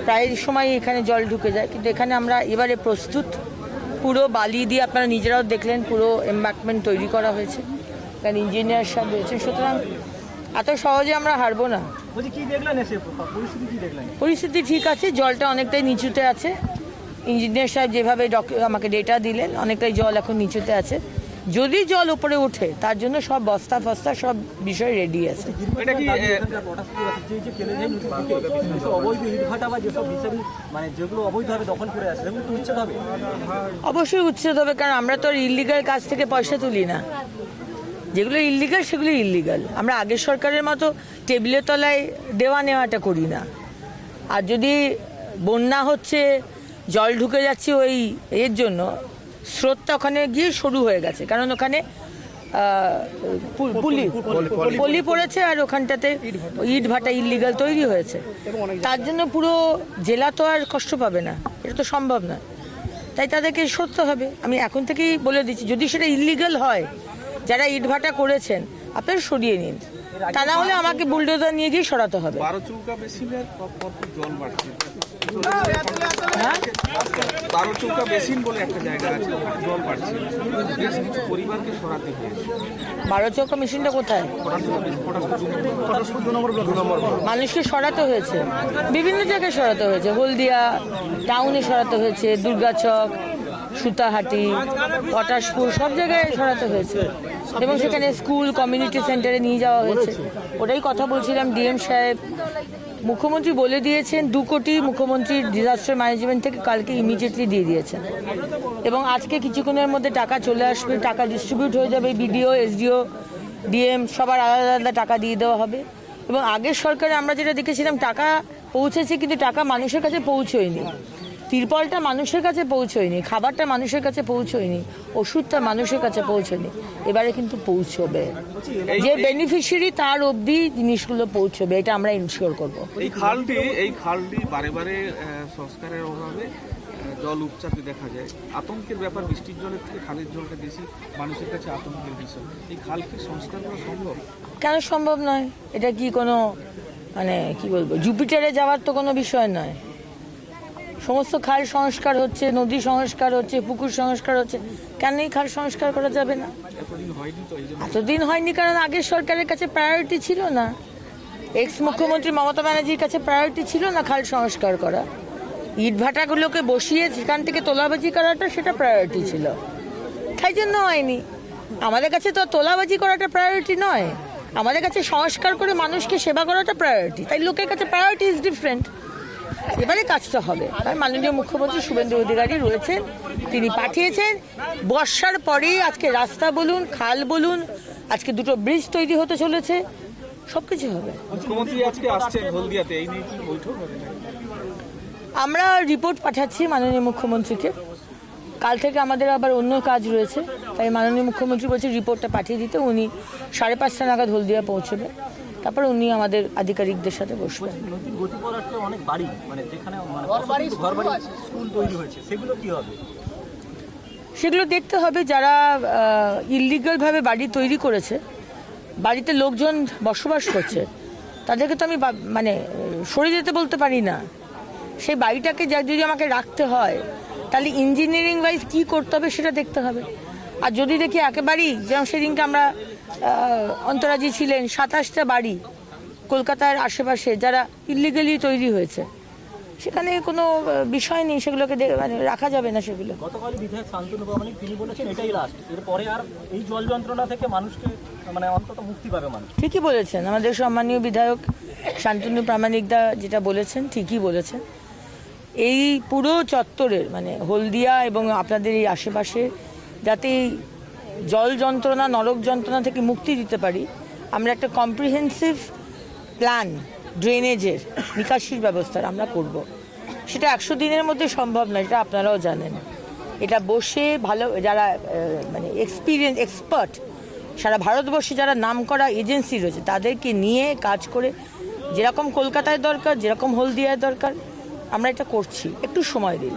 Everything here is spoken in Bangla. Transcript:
প্রায় সময় এখানে জল ঢুকে যায়, কিন্তু এখানে আমরা এবারে প্রস্তুত। পুরো বালি দিয়ে আপনারা নিজেরাও দেখলেন পুরো এমবাঙ্কমেন্ট তৈরি করা হয়েছে, কারণ ইঞ্জিনিয়ার সব রয়েছে, সুতরাং এত সহজে আমরা হারবো না। পরিস্থিতি ঠিক আছে, জলটা অনেকটাই নিচুতে আছে। ইঞ্জিনিয়ার সাহেব যেভাবে আমাকে ডেটা দিলেন, অনেকটাই জল এখন নিচুতে আছে। যদি জল উপরে ওঠে তার জন্য সব বস্তা ফস্তা সব বিষয় রেডি আছে। অবশ্যই উচ্ছেদ হবে, কারণ আমরা তো ইল্লিগাল কাজ থেকে পয়সা তুলি না। যেগুলো ইল্লিগাল সেগুলো ইল্লিগাল। আমরা আগের সরকারের মতো টেবিলের তলায় দেওয়া নেওয়াটা করি না। আর যদি বন্যা হচ্ছে, জল ঢুকে যাচ্ছে, ওই এর জন্য স্রোতটা ওখানে গিয়ে শুরু হয়ে গেছে, কারণ ওখানে পলি পড়েছে আর ওখানটাতে ইট ভাটা ইল্লিগাল তৈরি হয়েছে। তার জন্য পুরো জেলা তো আর কষ্ট পাবে না, এটা তো সম্ভব না। তাই তাদেরকে সরতে হবে। আমি এখন থেকেই বলে দিচ্ছি, যদি সেটা ইল্লিগাল হয়, যারা ইট ভাটা করেছেন আপনারা সরিয়ে নিন, তা না হলে আমাকে বুলডোজার নিয়ে গিয়ে সরাতে হবে। বারোচৌকা মেশিনটা কোথায়? মানুষকে সরাতে হয়েছে, বিভিন্ন জায়গায় সরাতে হয়েছে। হলদিয়া টাউনে সরাতে হয়েছে, দুর্গাচক, সুতাহাটি, পটাশপুর, সব জায়গায় সরাতে হয়েছে, এবং সেখানে স্কুল কমিউনিটি সেন্টারে নিয়ে যাওয়া হয়েছে। ওটাই কথা বলছিলাম, ডিএম সাহেব মুখ্যমন্ত্রী বলে দিয়েছেন 2 কোটি মুখ্যমন্ত্রীর ডিজাস্টার ম্যানেজমেন্ট থেকে কালকে ইমিডিয়েটলি দিয়ে দিয়েছেন, এবং আজকে কিছুক্ষণের মধ্যে টাকা চলে আসবে, টাকা ডিস্ট্রিবিউট হয়ে যাবে। বিডিও, এসডিও, ডিএম সবার আলাদা আলাদা টাকা দিয়ে দেওয়া হবে। এবং আগের সরকারে আমরা যেটা দেখেছিলাম, টাকা পৌঁছেছে কিন্তু টাকা মানুষের কাছে পৌঁছয়নি। তিরপলটা মানুষের কাছে পৌঁছয়নি, খাবারটা মানুষের কাছে পৌঁছয়নি, ওষুধটা মানুষের কাছে পৌঁছয়নি। এবারে কিন্তু পৌঁছবে, যে বেনিফিশিয়ারি তার অবধি জিনিসগুলো পৌঁছবে, এটা আমরা ইনশিওর করব। এই খালটি বারে বারে সংস্কারের অভাবে জল উপচাতে দেখা যায়। আতঙ্কের ব্যাপার, বৃষ্টির জলের থেকে খালের জলটা বেশি মানুষের কাছে আতঙ্কের বিষয়। এই খালকে সংস্কার করা সম্ভব? কেন সম্ভব নয়? এটা কি কোনো মানে কি বলবো, জুপিটারে যাওয়ার তো কোনো বিষয় নয়। সমস্ত খাল সংস্কার হচ্ছে, নদী সংস্কার হচ্ছে, পুকুর সংস্কার হচ্ছে, কেন এই খাল সংস্কার করা যাবে না? এতদিন হয়নি কারণ আগের সরকারের কাছে প্রায়োরিটি ছিল না। এক্স মুখ্যমন্ত্রী মমতা ব্যানার্জির কাছে প্রায়োরিটি ছিল না খাল সংস্কার করা। ইট ভাটাগুলোকে বসিয়ে সেখান থেকে তোলাবাজি করাটা সেটা প্রায়োরিটি ছিল, তাই জন্য হয়নি। আমাদের কাছে তো তোলাবাজি করাটা প্রায়োরিটি নয়, আমাদের কাছে সংস্কার করে মানুষকে সেবা করাটা প্রায়োরিটি। তাই লোকের কাছে প্রায়োরিটি ইজ ডিফারেন্ট। এবারে কাজটা হবে। আর মাননীয় মুখ্যমন্ত্রী শুভেন্দু অধিকারী রয়েছেন, তিনি পাঠিয়েছেন। বর্ষার পরেই আজকে রাস্তা বলুন, খাল বলুন, আজকে 2টো ব্রিজ তৈরি হতে চলেছে, সবকিছু হবে। মুখ্যমন্ত্রী আজকে আসছেন হলদিয়াতে, এই নিয়ে কি বৈঠক হবে? আমরা রিপোর্ট পাঠাচ্ছি মাননীয় মুখ্যমন্ত্রীকে। কাল থেকে আমাদের আবার অন্য কাজ রয়েছে, তাই মাননীয় মুখ্যমন্ত্রী বলছে রিপোর্টটা পাঠিয়ে দিতে। উনি 5:30 নাগাদ হলদিয়া পৌঁছবে, তারপরে উনি আমাদের আধিকারিকদের সাথে বসবেন। সেগুলো দেখতে হবে। যারা ইললিগালভাবে বাড়ি তৈরি করেছে, বাড়িতে লোকজন বসবাস করছে, তাদেরকে তো আমি মানে সরে যেতে বলতে পারি না। সেই বাড়িটাকে যদি আমাকে রাখতে হয়, তাহলে ইঞ্জিনিয়ারিং ওয়াইজ কী করতে হবে সেটা দেখতে হবে। আর যদি দেখি একেবারেই, যেমন সেদিনকে আমরা অন্তরাজি ছিলেন, 27টা বাড়ি কলকাতার আশেপাশে যারা ইল্লিগালি তৈরি হয়েছে, সেখানে কোনো বিষয় নেই, সেগুলোকে মানে রাখা যাবে না। সেগুলো গতকাল বিধায়ক শান্তনু প্রামাণিক তিনি বলেছেন এটাই লাস্ট, এরপরে আর এই জল যন্ত্রণা থেকে মানুষকে মানে অন্তত মুক্তি পাবে মানুষ। ঠিকই বলেছেন আমাদের সম্মানীয় বিধায়ক শান্তনু প্রামাণিকদা, যেটা বলেছেন ঠিকই বলেছেন। এই পুরো চত্বরের মানে হলদিয়া এবং আপনাদের এই আশেপাশে যাতে জল যন্ত্রণা, নরক যন্ত্রণা থেকে মুক্তি দিতে পারি, আমরা একটা কম্প্রিহেন্সিভ প্ল্যান, ড্রেনেজের নিকাশির ব্যবস্থার আমরা করব। সেটা 100 দিনের মধ্যে সম্ভব না, এটা আপনারাও জানেন। এটা বসে ভালো যারা মানে এক্সপার্ট সারা ভারতবর্ষে যারা নামকরা এজেন্সি রয়েছে, তাদেরকে নিয়ে কাজ করে, যেরকম কলকাতায় দরকার, যেরকম হলদিয়ায় দরকার, আমরা এটা করছি। একটু সময় দিন।